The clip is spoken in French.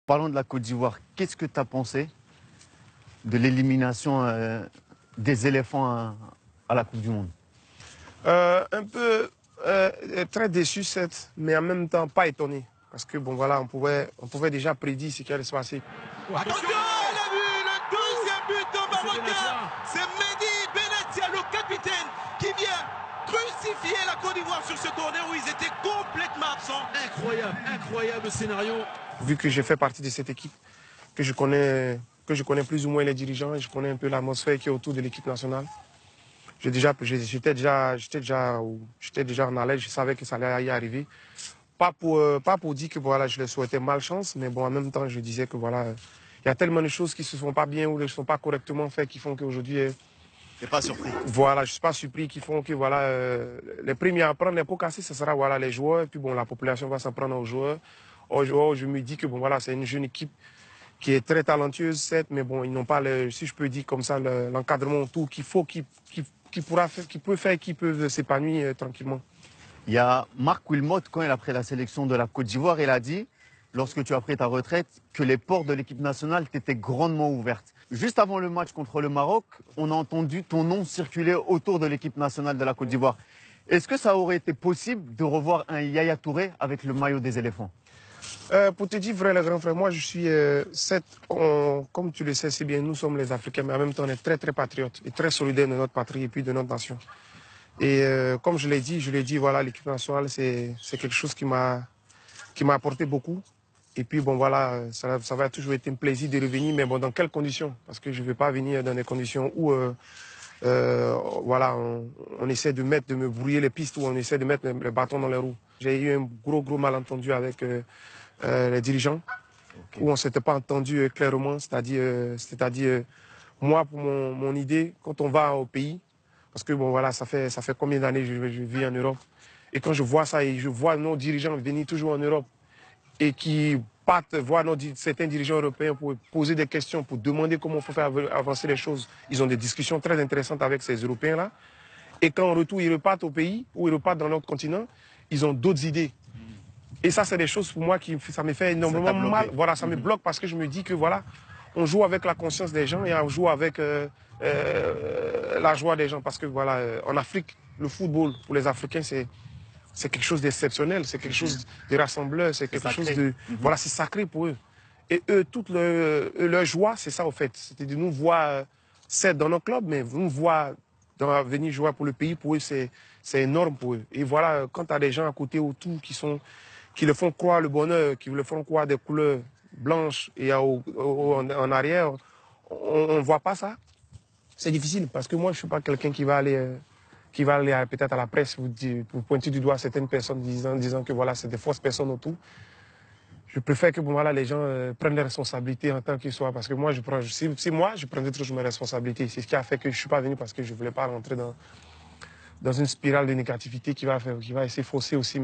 Parlons de la Côte d'Ivoire. Qu'est-ce que tu as pensé de l'élimination des éléphants à la Coupe du Monde? Un peu très déçu, certes, mais en même temps pas étonné. Parce que bon voilà, on pouvait déjà prédire ce qui allait se passer. Attention, le deuxième but de Marocain. C'est Mehdi Benatia, le capitaine, qui vient crucifier la Côte d'Ivoire sur ce corner où ils étaient complètement absents. Incroyable, incroyable scénario. Vu que j'ai fait partie de cette équipe, que je connais plus ou moins les dirigeants, et je connais un peu l'atmosphère qui est autour de l'équipe nationale. J'étais déjà en alerte, je savais que ça allait y arriver. Pas pour dire que voilà, je les souhaitais malchance, mais bon, en même temps, je disais que voilà, il y a tellement de choses qui se font pas bien ou ne sont pas correctement faites qui font qu'aujourd'hui. T'es pas surpris? Voilà, je suis pas surpris qui font que voilà, les premiers à prendre les pots cassés, ce sera voilà les joueurs, et puis bon, la population va s'en prendre aux joueurs. Aux joueurs, je me dis que bon voilà, c'est une jeune équipe qui est très talentueuse, certes, mais bon, ils n'ont pas si je peux dire comme ça, l'encadrement autour qu'il faut, qui peut faire, qui peuvent s'épanouir tranquillement. Il y a Marc Wilmot, quand il a pris la sélection de la Côte d'Ivoire, il a dit, lorsque tu as pris ta retraite, que les portes de l'équipe nationale t'étaient grandement ouvertes. Juste avant le match contre le Maroc, on a entendu ton nom circuler autour de l'équipe nationale de la Côte d'Ivoire. Est-ce que ça aurait été possible de revoir un Yaya Touré avec le maillot des éléphants? Pour te dire vrai, le grand frère, moi je suis, comme tu le sais si bien, nous sommes les Africains, mais en même temps on est très très patriotes et très solidaires de notre patrie et puis de notre nation. Et comme je l'ai dit, voilà, l'équipe nationale, c'est quelque chose qui m'a apporté beaucoup. Et puis bon voilà, ça va toujours être un plaisir de revenir, mais bon, dans quelles conditions? Parce que je ne vais pas venir dans des conditions où voilà, on essaie de me brouiller les pistes, ou on essaie de mettre le bâton dans les roues. J'ai eu un gros malentendu avec les dirigeants, où on ne s'était pas entendu clairement, c'est-à-dire moi, pour mon idée, quand on va au pays, parce que bon voilà, ça fait combien d'années je vis en Europe, et quand je vois ça et je vois nos dirigeants venir toujours en Europe et qui partent voir certains dirigeants européens pour poser des questions, pour demander comment il faut faire avancer les choses, ils ont des discussions très intéressantes avec ces Européens-là, et quand en retour ils repartent au pays ou ils repartent dans notre continent, ils ont d'autres idées. Et ça, c'est des choses pour moi ça me fait énormément mal. Voilà, ça me bloque parce que je me dis que voilà, on joue avec la conscience des gens et on joue avec la joie des gens. Parce que voilà, en Afrique, le football, pour les Africains, c'est quelque chose d'exceptionnel, c'est quelque chose de rassembleur, c'est quelque chose de... Voilà, c'est sacré pour eux. Et eux, toute leur joie, c'est ça, au fait. C'était de nous voir, certes, dans nos clubs, mais nous voir venir jouer pour le pays, pour eux, c'est énorme pour eux. Et voilà, quand tu as des gens à côté, autour, qui le font croire le bonheur, qui le font croire des couleurs blanches et en arrière, on ne voit pas ça. C'est difficile parce que moi, je ne suis pas quelqu'un qui va aller peut-être à la presse pour pointer du doigt certaines personnes disant que voilà, c'est des fausses personnes autour. Je préfère que bon, voilà, les gens prennent les responsabilités en tant qu'ils soient. Parce que moi, je prendrais toujours mes responsabilités. C'est ce qui a fait que je ne suis pas venu parce que je ne voulais pas rentrer dans une spirale de négativité qui va essayer de fausser aussi